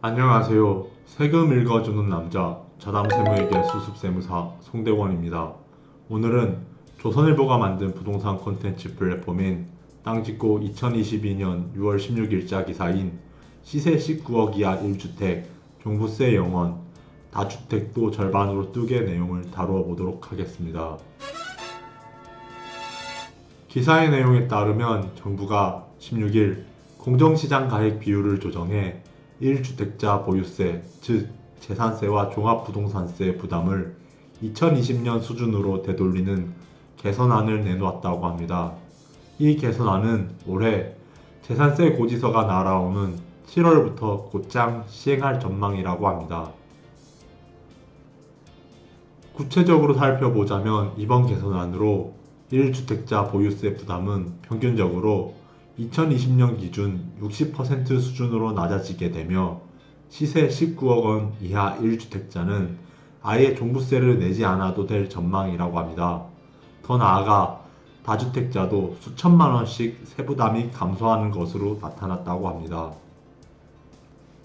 안녕하세요. 세금 읽어주는 남자, 자담세무에게 수습세무사 송대원입니다. 오늘은 조선일보가 만든 부동산 콘텐츠 플랫폼인 땅짓고 2022년 6월 16일자 기사인 시세 19억 이하 1주택, 종부세 0원, 다주택도 절반으로 뜨게 내용을 다루어 보도록 하겠습니다. 기사의 내용에 따르면 정부가 16일 공정시장 가액 비율을 조정해 1주택자 보유세, 즉 재산세와 종합부동산세 부담을 2020년 수준으로 되돌리는 개선안을 내놓았다고 합니다. 이 개선안은 올해 재산세 고지서가 날아오는 7월부터 곧장 시행할 전망이라고 합니다. 구체적으로 살펴보자면 이번 개선안으로 1주택자 보유세 부담은 평균적으로 2020년 기준 60% 수준으로 낮아지게 되며 시세 19억 원 이하 1주택자는 아예 종부세를 내지 않아도 될 전망이라고 합니다. 더 나아가 다주택자도 수천만 원씩 세부담이 감소하는 것으로 나타났다고 합니다.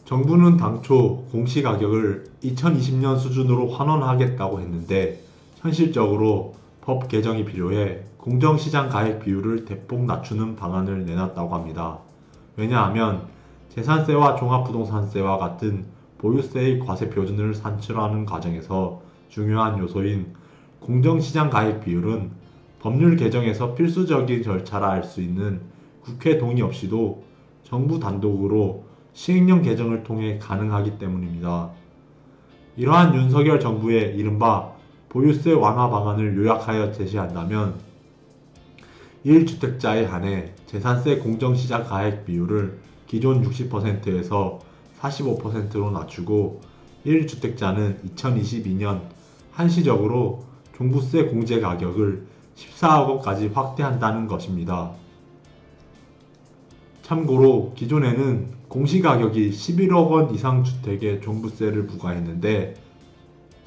정부는 당초 공시가격을 2020년 수준으로 환원하겠다고 했는데 현실적으로 법 개정이 필요해 공정시장 가액 비율을 대폭 낮추는 방안을 내놨다고 합니다. 왜냐하면 재산세와 종합부동산세와 같은 보유세의 과세 표준을 산출하는 과정에서 중요한 요소인 공정시장 가액 비율은 법률 개정에서 필수적인 절차라 할 수 있는 국회 동의 없이도 정부 단독으로 시행령 개정을 통해 가능하기 때문입니다. 이러한 윤석열 정부의 이른바 보유세 완화 방안을 요약하여 제시한다면 1주택자에 한해 재산세 공정시장 가액 비율을 기존 60%에서 45%로 낮추고 1주택자는 2022년 한시적으로 종부세 공제 가격을 14억 원까지 확대한다는 것입니다. 참고로 기존에는 공시가격이 11억 원 이상 주택에 종부세를 부과했는데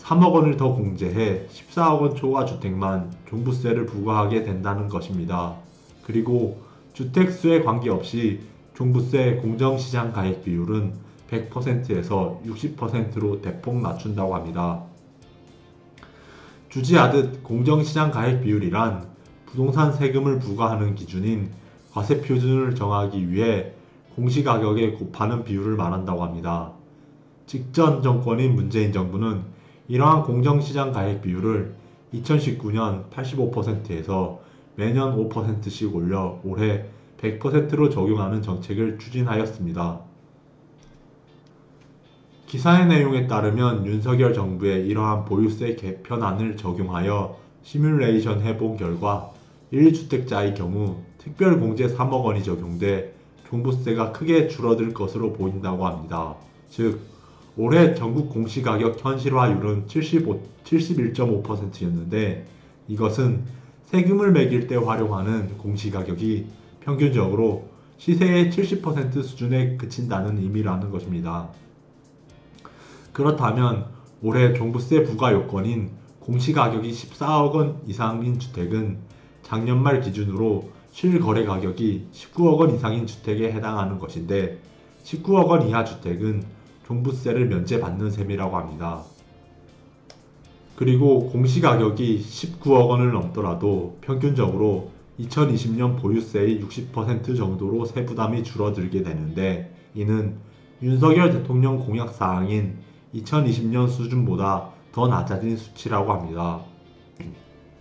3억 원을 더 공제해 14억 원 초과 주택만 종부세를 부과하게 된다는 것입니다. 그리고 주택수에 관계없이 종부세 공정시장 가액 비율은 100%에서 60%로 대폭 낮춘다고 합니다. 주지하듯 공정시장 가액 비율이란 부동산 세금을 부과하는 기준인 과세 표준을 정하기 위해 공시가격에 곱하는 비율을 말한다고 합니다. 직전 정권인 문재인 정부는 이러한 공정시장 가액 비율을 2019년 85%에서 매년 5%씩 올려 올해 100%로 적용하는 정책을 추진하였습니다. 기사의 내용에 따르면 윤석열 정부의 이러한 보유세 개편안을 적용하여 시뮬레이션 해본 결과 1주택자의 경우 특별공제 3억 원이 적용돼 종부세가 크게 줄어들 것으로 보인다고 합니다. 즉 올해 전국 공시가격 현실화율은 71.5%였는데 이것은 세금을 매길 때 활용하는 공시가격이 평균적으로 시세의 70% 수준에 그친다는 의미라는 것입니다. 그렇다면 올해 종부세 부과 요건인 공시가격이 14억 원 이상인 주택은 작년 말 기준으로 실거래 가격이 19억 원 이상인 주택에 해당하는 것인데 19억 원 이하 주택은 종부세를 면제받는 셈이라고 합니다. 그리고 공시가격이 19억 원을 넘더라도 평균적으로 2020년 보유세의 60% 정도로 세부담이 줄어들게 되는데 이는 윤석열 대통령 공약사항인 2020년 수준보다 더 낮아진 수치라고 합니다.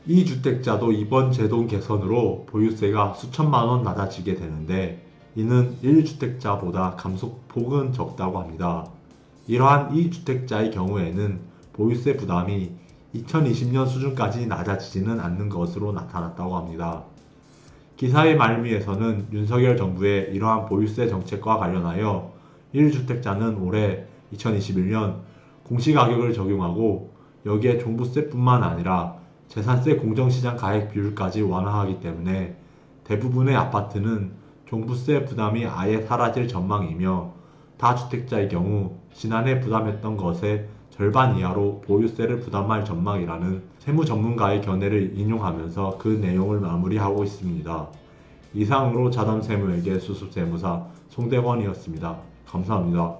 이 주택자도 이번 제도 개선으로 보유세가 수천만 원 낮아지게 되는데 이는 1주택자보다 감소폭은 적다고 합니다. 이러한 2주택자의 경우에는 보유세 부담이 2020년 수준까지 낮아지지는 않는 것으로 나타났다고 합니다. 기사의 말미에서는 윤석열 정부의 이러한 보유세 정책과 관련하여 1주택자는 올해 2021년 공시가격을 적용하고 여기에 종부세뿐만 아니라 재산세 공정시장 가액 비율까지 완화하기 때문에 대부분의 아파트는 종부세 부담이 아예 사라질 전망이며 다주택자의 경우 지난해 부담했던 것의 절반 이하로 보유세를 부담할 전망이라는 세무 전문가의 견해를 인용하면서 그 내용을 마무리하고 있습니다. 이상으로 자담세무에게 수습세무사 송대건이었습니다. 감사합니다.